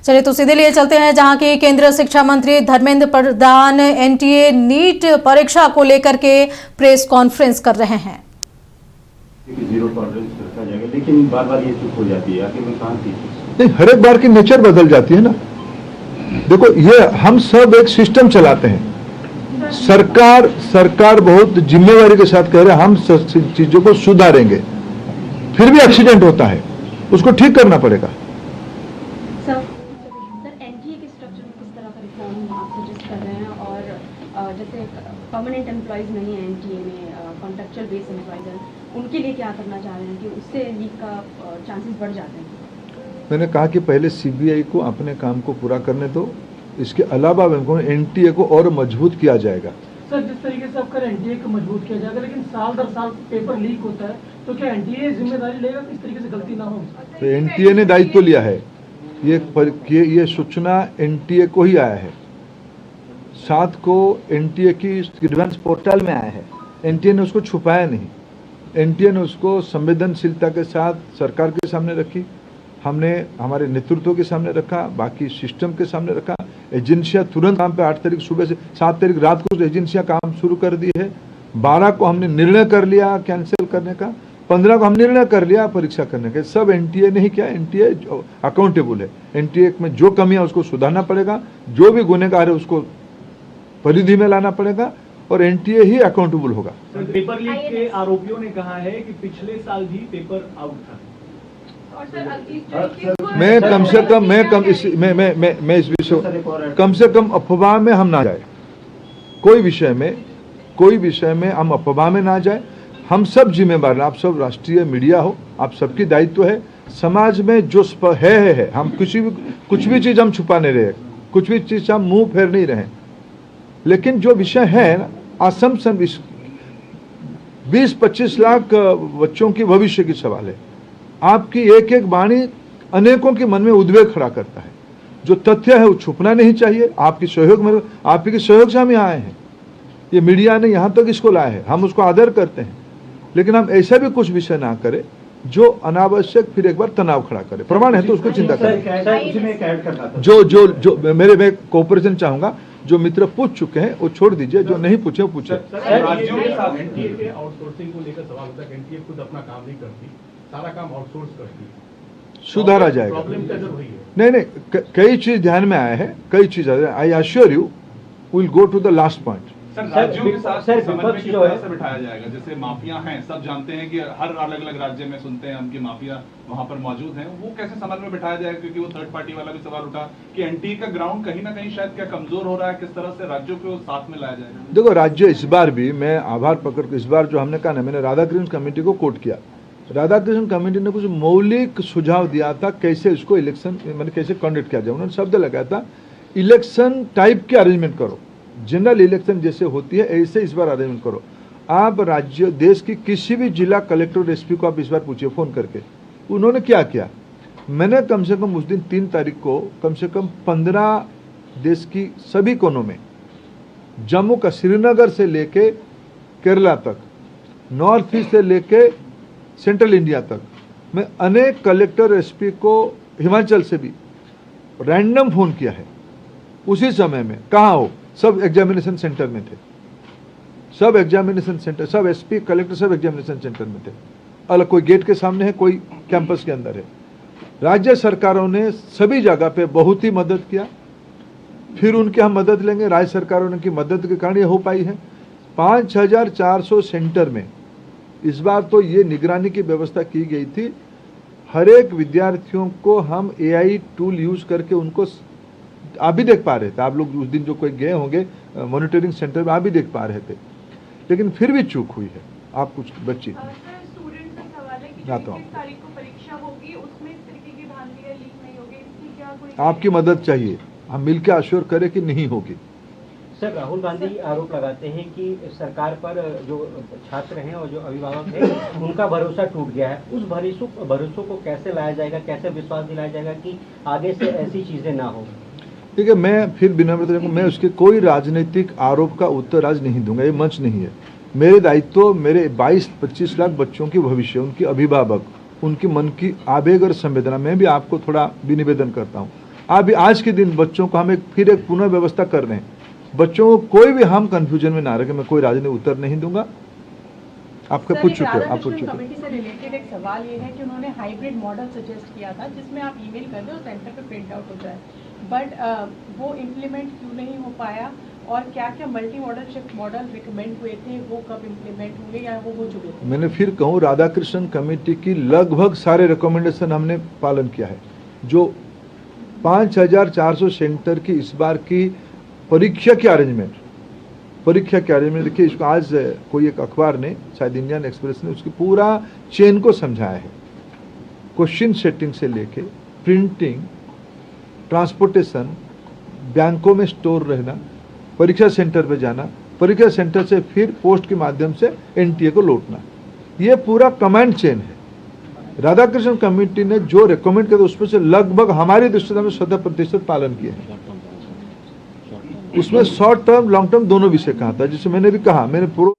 चलिए तो सीधे लिए चलते हैं जहां की केंद्रीय शिक्षा मंत्री धर्मेंद्र प्रधान एनटीए नीट परीक्षा को लेकर के प्रेस कॉन्फ्रेंस कर रहे हैं। जीरो टॉलरेंस रखा जाएगा, लेकिन बार बार ये चुप हो जाती है, आखिर में कहां थी? नहीं, हर एक बार की नेचर बदल जाती है ना। देखो, ये हम सब एक सिस्टम चलाते हैं। सरकार बहुत जिम्मेदारी के साथ कह रहे हैं हम चीजों को सुधारेंगे, फिर भी एक्सीडेंट होता है, उसको ठीक करना पड़ेगा। सर एनटीए के स्ट्रक्चर में किस तरह का रिफॉर्म आप सजेस्ट कर रहे हैं? और जैसे परमानेंट एम्प्लॉयज नहीं है एनटीए में, कॉन्ट्रैक्चुअल बेस एम्प्लॉयज हैं, उनके लिए क्या करना चाह रहे हैं कि उससे लीक का चांसेस बढ़ जाते हैं? मैंने कहा कि पहले सीबीआई को अपने काम को पूरा करने दो, इसके अलावा एनटीए को और मजबूत किया जाएगा। सर, जिस तरीके से आपका एनटीए को मजबूत किया जाएगा, लेकिन साल दर साल पेपर लीक होता है, तो क्या एनटीए जिम्मेदारी लेगा कि इस तरीके से गलती ना हो? तो एनटीए ने दायित्व लिया है, ये सूचना एनटीए को ही आया है। 7 को एनटीए की ग्रीवेंस पोर्टल में आया है, एनटीए ने उसको छुपाया नहीं। एनटीए ने उसको संवेदनशीलता के साथ सरकार के सामने रखी, हमने हमारे नेतृत्व के सामने रखा, बाकी सिस्टम के सामने रखा। एजेंसियां तुरंत काम पे 8 तारीख सुबह से 7 तारीख रात को एजेंसियां काम शुरू कर दी है। 12 को हमने निर्णय कर लिया कैंसिल करने का, 15 को हम निर्णय कर लिया परीक्षा करने का। सब एनटीए ने ही किया, एनटीए अकाउंटेबल है। एनटीए में जो कमियां उसको सुधारना पड़ेगा, जो भी गुनहगार है उसको परिधि में लाना पड़ेगा, और एनटीए ही अकाउंटेबल होगा। पेपर लीक के आरोपियों ने कहा है कि पिछले साल भी पेपर आउट था। मैं कम से कम मैं इस विषय कम से कम अफवाह में हम ना जाए। कोई विषय में हम अफवाह में ना जाए। हम सब जिम्मेदार, आप सब राष्ट्रीय मीडिया हो, आप सबकी दायित्व है। समाज में जो है हम कुछ भी चीज हम छुपा नहीं रहे, कुछ भी चीज हम मुंह फेर नहीं रहे। लेकिन जो विषय है ना, असम्पशन 20-25 लाख बच्चों की भविष्य की सवाल है। आपकी एक एक वाणी अनेकों के मन में उद्वेग खड़ा करता है। जो तथ्य है वो छुपना नहीं चाहिए। आपकी सहयोग से हम यहाँ आए हैं, ये मीडिया ने यहाँ तक इसको लाया है, हम उसको आदर करते हैं। लेकिन हम ऐसा भी कुछ विषय ना करें जो अनावश्यक फिर एक बार तनाव खड़ा करे। प्रमाण है तो उसको चिंता करें। जो मैं कोऑपरेशन चाहूंगा। जो मित्र पूछ चुके हैं वो छोड़ दीजिए, जो नहीं पूछे वो पूछे। राज्यों के साथ एनटीए के आउटसोर्सिंग को लेकर सवाल होता है कि एनटीए खुद अपना काम नहीं करती, सारा काम आउटसोर्स करती है। सुधारा जाएगा। प्रॉब्लम क्या वही है? नहीं, कई चीज ध्यान में आया है, कई चीज। I assure you will go to the last point. Sir, राज्यों के साथ समन्वय किस तरह से बिठाया जाएगा? जैसे माफिया हैं, सब जानते हैं कि हर अलग अलग राज्य में सुनते हैं उनकी माफिया वहां पर मौजूद हैं, वो कैसे समन्वय बिठाया जाएगा? क्योंकि वो थर्ड पार्टी वाला भी सवाल उठा कि एनटीए का ग्राउंड कहीं ना कहीं शायद क्या कमजोर हो रहा है, किस तरह से राज्यों को साथ में लाया जाएगा? देखो, राज्य इस बार भी, मैं आभार पकड़ के इस बार जो हमने कहा ना, मैंने राधाकृष्ण कमेटी को कोट किया। राधाकृष्ण कमेटी ने कुछ मौलिक सुझाव दिया था कैसे इसको इलेक्शन मैंने कैसे कंडक्ट किया जाए। उन्होंने शब्द लगाया था इलेक्शन टाइप के अरेंजमेंट करो, जनरल इलेक्शन जैसे होती है ऐसे इस बार अरेंजमेंट करो। आप राज्य देश की किसी भी जिला कलेक्टर एसपी को आप इस बार पूछिए फोन करके, उन्होंने क्या किया। मैंने कम से कम उस दिन 3 तारीख को कम से कम 15 देश की सभी कोनों में, जम्मू का श्रीनगर से लेके केरला तक, नॉर्थ ईस्ट से लेके सेंट्रल इंडिया तक, मैं अनेक कलेक्टर एसपी को हिमाचल से भी रैंडम फोन किया है। उसी समय में कहाँ हो, सब एग्जामिनेशन सेंटर में थे, सब एग्जामिनेशन सेंटर, सब एसपी कलेक्टर सब एग्जामिनेशन सेंटर में थे। अलग कोई गेट के सामने है, कोई कैंपस के अंदर है। राज्य सरकारों ने सभी जगह पे बहुत ही मदद किया। फिर उनकी हम मदद लेंगे। राज्य सरकारों ने की मदद के कारण ये हो पाई है। 5400 सेंटर में इस बार तो ये निगरानी की व्यवस्था की गई थी। हर एक विद्यार्थियों को हम एआई टूल यूज करके उनको, आप भी देख पा रहे थे, आप लोग उस दिन जो कोई गए होंगे मॉनिटरिंग सेंटर में, आप भी देख पा रहे थे। लेकिन फिर भी चूक हुई है। आप कुछ बच्ची आपकी मदद चाहिए, हम मिलकर अश्योर करें कि नहीं होगी। सर, राहुल गांधी आरोप लगाते हैं कि सरकार पर जो छात्र हैं और जो अभिभावक हैं उनका भरोसा टूट गया है। उस भरोसों को कैसे लाया जाएगा, कैसे विश्वास दिलाया जाएगा कि आगे से ऐसी चीजें ना हो? ठीक है, मैं फिर विनम्रता से, मैं उसके कोई राजनीतिक आरोप का उत्तर आज नहीं दूंगा, ये मंच नहीं है। मेरे दायित्व मेरे 22-25 लाख बच्चों की भविष्य, उनके अभिभावक, उनके मन की आवेग और संवेदना, मैं भी आपको थोड़ा भी निवेदन करता हूँ। अभी आज के दिन बच्चों को हम फिर एक पुनः व्यवस्था कर रहे हैं। बच्चों को कोई भी हम कंफ्यूजन में ना रखे। मैं कोई राजनीतिक उत्तर नहीं दूंगा। आपका पूछ चुके हो, आप पूछ चुके हो। कमेटी से रिलेटेड एक सवाल ये है कि उन्होंने हाइब्रिड मॉडल सजेस्ट किया था जिसमें आप ईमेल कर दें और सेंटर पे प्रिंट आउट हो जाए, बट वो इम्प्लीमेंट क्यों नहीं हो पाया और क्या क्या multi modal shift model recommend हुए थे, वो कब इम्प्लीमेंट होंगे या वो हो चुके थे? मैंने फिर कहूँ, राधाकृष्णन कमेटी की लगभग सारे रिकमेंडेशन हमने पालन किया है। जो 5400 सेंटर की इस बार की परीक्षा की अरेंजमेंट देखिए, इसको आज कोई एक अखबार ने, शायद इंडियन एक्सप्रेस ने, उसकी पूरा चेन को समझाया है। क्वेश्चन सेटिंग से लेके प्रिंटिंग, ट्रांसपोर्टेशन, बैंकों में स्टोर रहना, परीक्षा सेंटर पे जाना, परीक्षा सेंटर से फिर पोस्ट के माध्यम से एनटीए को लौटना, ये पूरा कमांड चेन है। राधाकृष्णन कमेटी ने जो रिकमेंड किया उसमें से लगभग हमारी दृष्टि में 100% पालन किए हैं। उसमें शॉर्ट टर्म लॉन्ग टर्म दोनों विषय कहा था, जिसे मैंने भी कहा, मैंने पूर्व